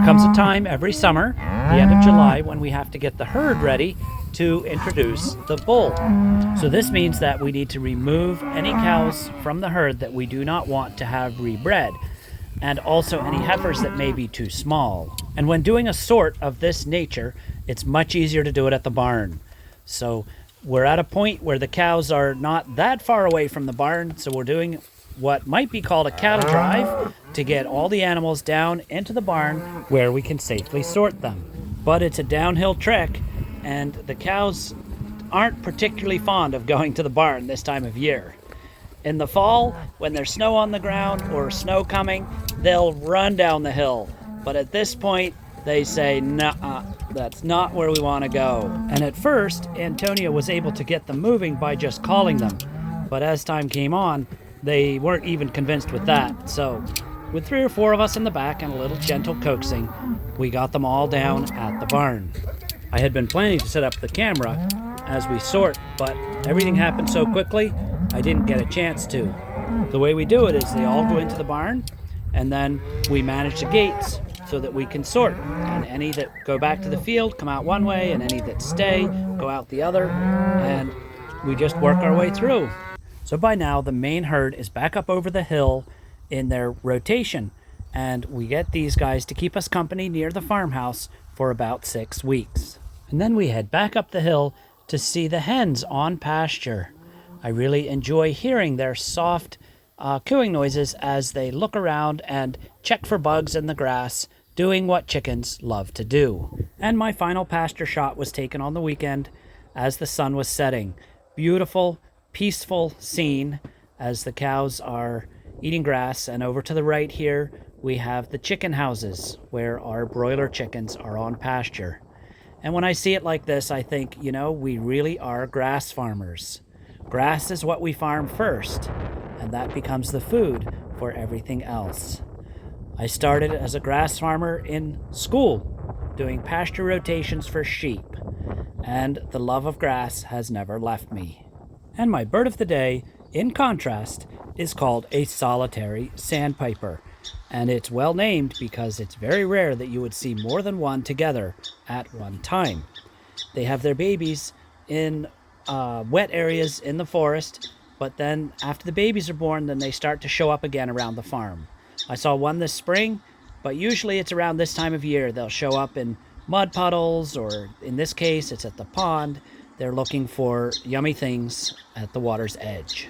comes a time every summer, the end of July, when we have to get the herd ready to introduce the bull. So this means that we need to remove any cows from the herd that we do not want to have rebred, and also any heifers that may be too small. And when doing a sort of this nature, it's much easier to do it at the barn. So we're at a point where the cows are not that far away from the barn, so we're doing what might be called a cattle drive to get all the animals down into the barn where we can safely sort them. But it's a downhill trek, and the cows aren't particularly fond of going to the barn this time of year. In the fall, when there's snow on the ground or snow coming, they'll run down the hill. But at this point, they say, "Nuh-uh, that's not where we want to go." And at first, Antonia was able to get them moving by just calling them. But as time came on, they weren't even convinced with that. So with 3 or 4 of us in the back and a little gentle coaxing, we got them all down at the barn. I had been planning to set up the camera as we sort, but everything happened so quickly, I didn't get a chance to. The way we do it is they all go into the barn, and then we manage the gates so that we can sort. And any that go back to the field come out one way, and any that stay go out the other, and we just work our way through. So by now, the main herd is back up over the hill in their rotation, and we get these guys to keep us company near the farmhouse for about 6 weeks. And then we head back up the hill to see the hens on pasture. I really enjoy hearing their soft cooing noises as they look around and check for bugs in the grass, doing what chickens love to do. And my final pasture shot was taken on the weekend as the sun was setting. Beautiful, peaceful scene as the cows are eating grass, and over to the right here we have the chicken houses where our broiler chickens are on pasture. And when I see it like this, I think, we really are grass farmers. Grass is what we farm first, and that becomes the food for everything else. I started as a grass farmer in school, doing pasture rotations for sheep, and the love of grass has never left me. And my bird of the day, in contrast, is called a solitary sandpiper. And it's well named because it's very rare that you would see more than one together at one time. They have their babies in wet areas in the forest, but then after the babies are born, then they start to show up again around the farm. I saw one this spring, but usually it's around this time of year. They'll show up in mud puddles, or in this case, it's at the pond. They're looking for yummy things at the water's edge.